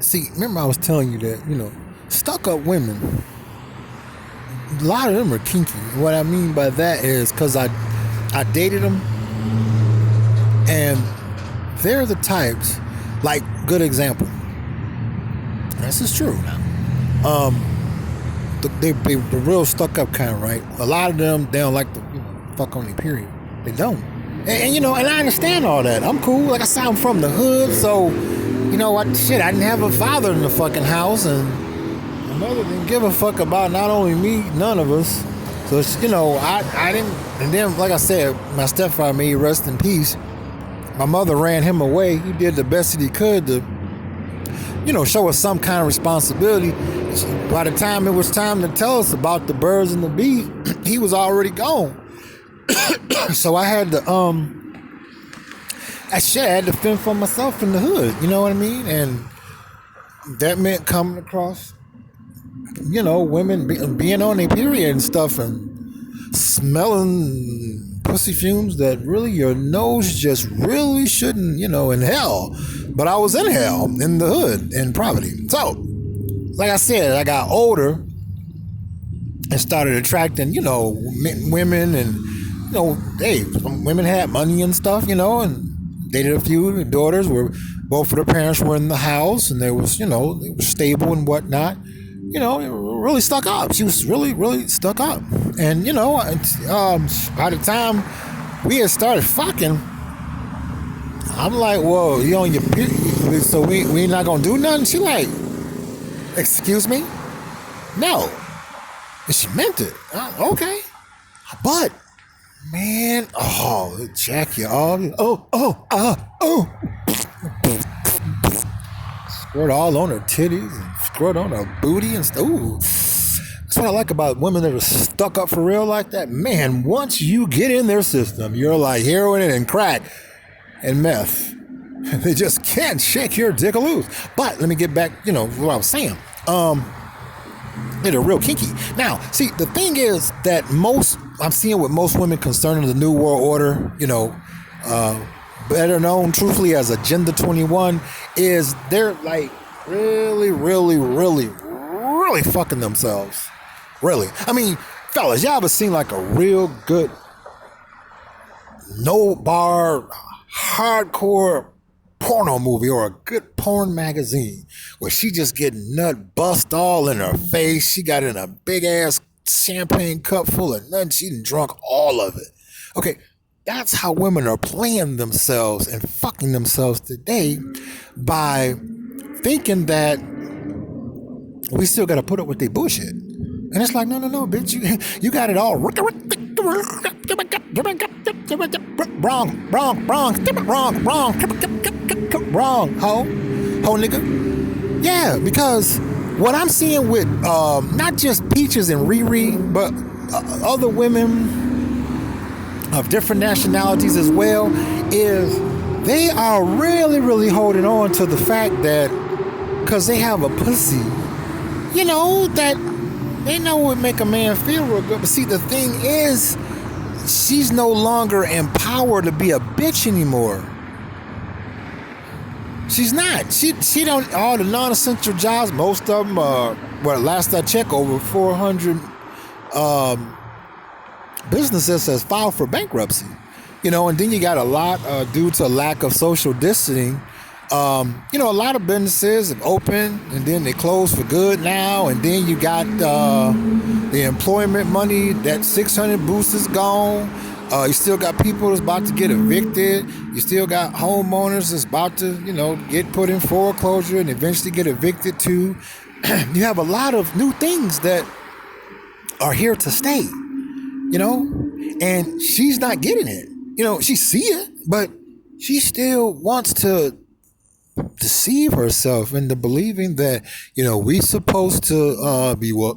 See, remember I was telling you that, stuck up women, a lot of them are kinky. What I mean by that is because I dated them, and they're the types, like, good example. This is true now. They the real stuck up kind, right? A lot of them, they don't like to fuck on their period. They don't. And I understand all that. I'm cool. Like I said, I'm from the hood, so what? Shit, I didn't have a father in the fucking house, and my mother didn't give a fuck about not only me, none of us. So I didn't. And then, like I said, my stepfather, may he rest in peace. My mother ran him away. He did the best that he could to, show us some kind of responsibility. By the time it was time to tell us about the birds and the bees, he was already gone. So I had to I had to fend for myself in the hood. You know what I mean? And that meant coming across, women being on their period and stuff, and smelling pussy fumes that really your nose just really shouldn't, in hell. But I was in hell in the hood in poverty. So, like I said, I got older and started attracting, women, and hey, some women had money and stuff, and dated a few daughters where both of their parents were in the house, and they were stable and whatnot. They were really stuck up. She was really, really stuck up. And by the time we had started fucking, I'm like, whoa, you on your period? So we not gonna do nothing? She like, excuse me? No. And she meant it. Okay. But man, Jack, y'all. Oh. Squirt all on her titties and squirt on her booty and stuff. Ooh. That's what I like about women that are stuck up for real like that. Man, once you get in their system, you're like heroin and crack and meth. They just can't shake your dick loose. But let me get back, what I was saying. They're real kinky. Now, see, the thing is that I'm seeing with most women concerning the New World Order, better known truthfully as Agenda 21, is they're like really, really, really, really fucking themselves. Really. I mean, fellas, y'all ever seen like a real good, no bar, hardcore porno movie or a good porn magazine where she just getting nut bust all in her face? She got in a big ass champagne cup full of nut. She done drunk all of it. Okay, that's how women are playing themselves and fucking themselves today by thinking that we still got to put up with their bullshit. And it's like, no, bitch, you got it all wrong, ho nigga. Yeah, because what I'm seeing with not just Peaches and Riri, but other women of different nationalities as well, is they are really, really holding on to the fact that because they have a pussy, that they know what make a man feel real good. But see, the thing is, she's no longer empowered to be a bitch anymore. She's not. She don't, all the non-essential jobs, most of them are, well, last I checked, over 400 businesses has filed for bankruptcy. And then you got a lot due to lack of social distancing. A lot of businesses have opened and then they close for good now. And then you got the employment money, that 600 boost is gone. You still got people that's about to get evicted. You still got homeowners that's about to, get put in foreclosure and eventually get evicted too. You have a lot of new things that are here to stay, and she's not getting it. She see it, but she still wants to deceive herself into believing that, we supposed to be what?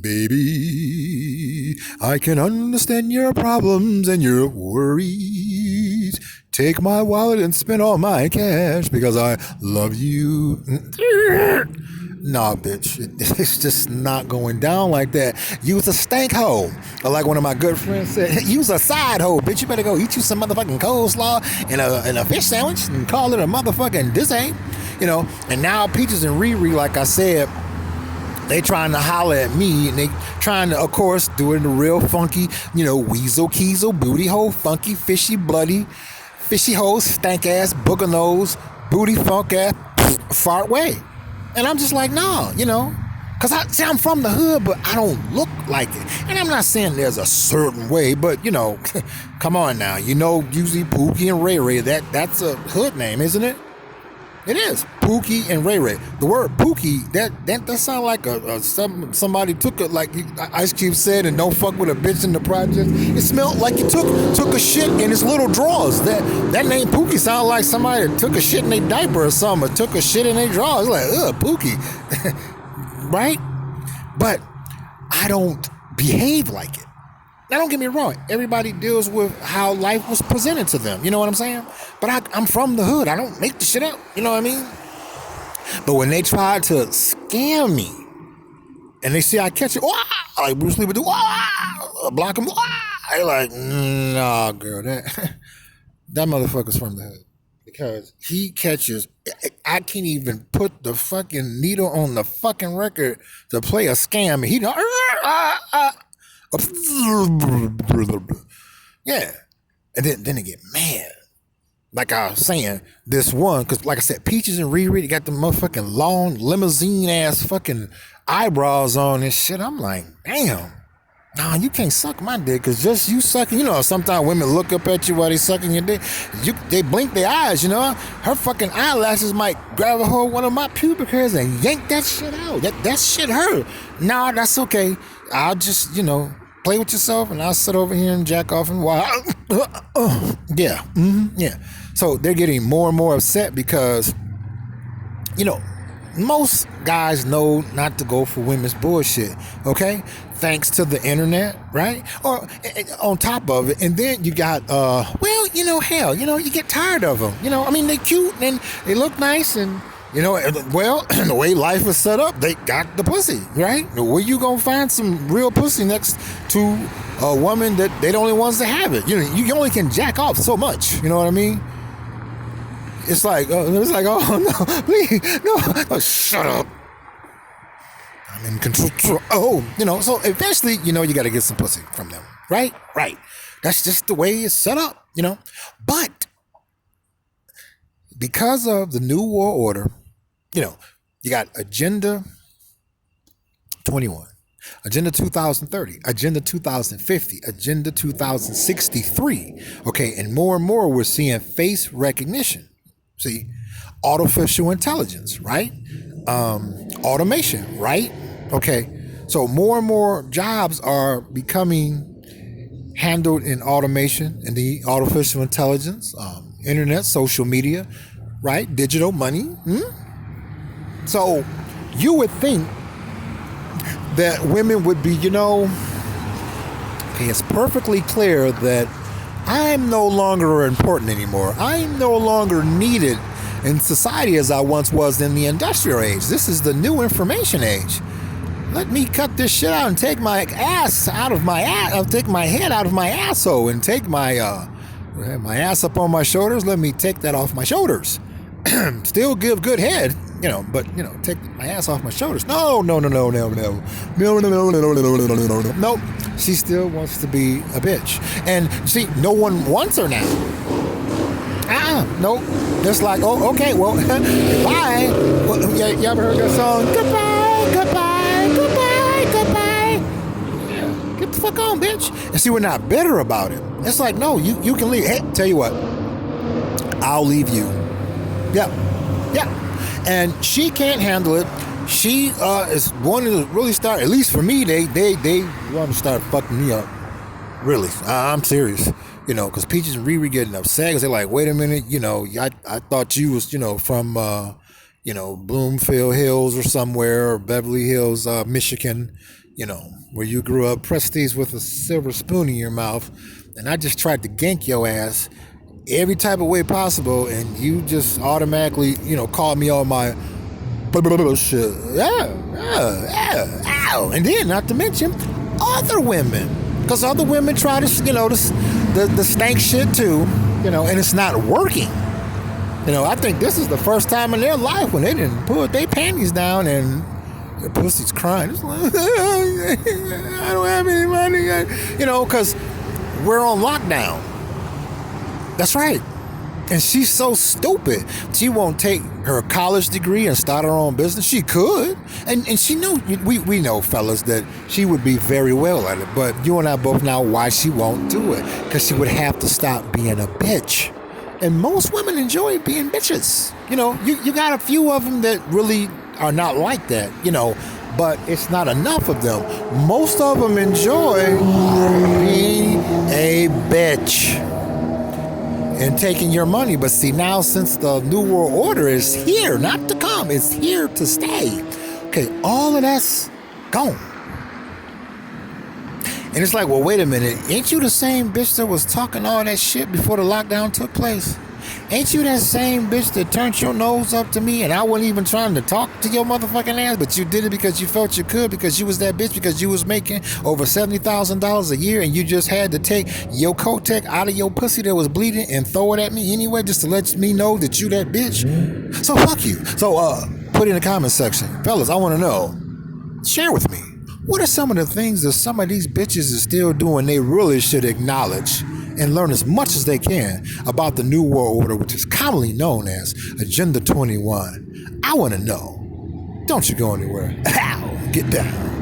Baby, I can understand your problems and your worries. Take my wallet and spend all my cash because I love you. Nah, bitch, it's just not going down like that. Use a stank hoe. Or like one of my good friends said, use a side hoe, bitch. You better go eat you some motherfucking coleslaw and a fish sandwich and call it a motherfucking dessert. And now Peaches and Riri, like I said, they trying to holler at me, and they trying to, of course, do it in the real funky, weasel, keezel, booty hole, funky, fishy, bloody, fishy hole, stank ass, booger nose, booty funk ass, fart way. And I'm just like, no, because I'm from the hood, but I don't look like it. And I'm not saying there's a certain way, but, come on now. Usually Pookie and Ray Ray, that's a hood name, isn't it? It is. Pookie and Ray Ray. The word Pookie, that sound like somebody took it, like Ice Cube said, and don't fuck with a bitch in the project. It smelled like you took a shit in his little drawers. That name Pookie sound like somebody that took a shit in their diaper or something, or took a shit in their drawers. Like, Pookie. Right? But I don't behave like it. Now, don't get me wrong. Everybody deals with how life was presented to them. You know what I'm saying? But I'm from the hood. I don't make the shit up. You know what I mean? But when they try to scam me, and they see I catch it, like Bruce Lee would do, block him, they're like, nah, girl, that motherfucker's from the hood. Because he catches, I can't even put the fucking needle on the fucking record to play a scam. He don't, yeah. And then they get mad. Like I was saying, this one, because like I said, Peaches and Riri, they got the motherfucking long limousine ass fucking eyebrows on and shit. I'm like, damn. Nah, you can't suck my dick, because just you sucking, sometimes women look up at you while they sucking your dick. They blink their eyes, Her fucking eyelashes might grab a hold of one of my pubic hairs and yank that shit out. That shit hurt. Nah, that's okay. I'll just, play with yourself, and I'll sit over here and jack off and wow. Yeah. Mm-hmm, yeah. So they're getting more and more upset because, most guys know not to go for women's bullshit, okay? Thanks to the internet, right? Or on top of it, and then you got, hell, you get tired of them. They cute and they look nice, and, the way life is set up, they got the pussy, right? Where you gonna find some real pussy next to a woman that they the only ones that have it? You only can jack off so much, you know what I mean? It's like, oh no, please, no, shut up. I'm in control. So eventually, you got to get some pussy from them, right? Right. That's just the way it's set up, But because of the New World Order, you got Agenda 21, Agenda 2030, Agenda 2050, Agenda 2063. Okay, and more we're seeing face recognition. See, artificial intelligence, right? Automation, right? Okay, so more and more jobs are becoming handled in automation and the artificial intelligence, internet, social media, right? Digital money. So you would think that women would be, it's perfectly clear that I'm no longer important anymore. I'm no longer needed in society as I once was in the industrial age. This is the new information age. Let me cut this shit out and take my ass out of my ass. I'll take my head out of my asshole and take my ass up on my shoulders. Let me take that off my shoulders. Still give good head, but take my ass off my shoulders. No. Nope. She still wants to be a bitch. And see, no one wants her now. Nope. Just like, okay, well, goodbye. Well, you ever heard that song? Goodbye. Yeah, get the fuck on, bitch. And see, we're not bitter about it. It's like, no, you can leave. Hey, tell you what, I'll leave you. Yeah. And she can't handle it. She is wanting to really start, at least for me, they want to start fucking me up. Really. I'm serious. Because Peaches and Riri getting upset because they're like, wait a minute, I thought you was, from, Bloomfield Hills or somewhere, or Beverly Hills, Michigan, where you grew up, Prestige with a silver spoon in your mouth. And I just tried to gank your ass every type of way possible, and you just automatically, call me on my shit. Yeah. And then, not to mention, other women. Because other women try to, the stank shit too, and it's not working. You know, I think this is the first time in their life when they didn't put their panties down and their pussy's crying. It's like, I don't have any money. You know, because we're on lockdown. That's right. And she's so stupid. She won't take her college degree and start her own business. She could. And she knew, we know, fellas, that she would be very well at it. But you and I both know why she won't do it. Because she would have to stop being a bitch. And most women enjoy being bitches. You know, you got a few of them that really are not like that, you know. But it's not enough of them. Most of them enjoy being a bitch and taking your money. But see, now since the New World Order is here, not to come, it's here to stay. Okay, all of that's gone. And it's like, well, wait a minute. Ain't you the same bitch that was talking all that shit before the lockdown took place? Ain't you that same bitch that turned your nose up to me and I wasn't even trying to talk to your motherfucking ass, but you did it because you felt you could, because you was that bitch, because you was making over $70,000 a year and you just had to take your Kotex out of your pussy that was bleeding and throw it at me anyway just to let me know that you that bitch? So fuck you. So put in the comment section. Fellas, I want to know. Share with me. What are some of the things that some of these bitches are still doing they really should acknowledge and learn as much as they can about the New World Order, which is commonly known as Agenda 21? I want to know. Don't you go anywhere. Ow, get down.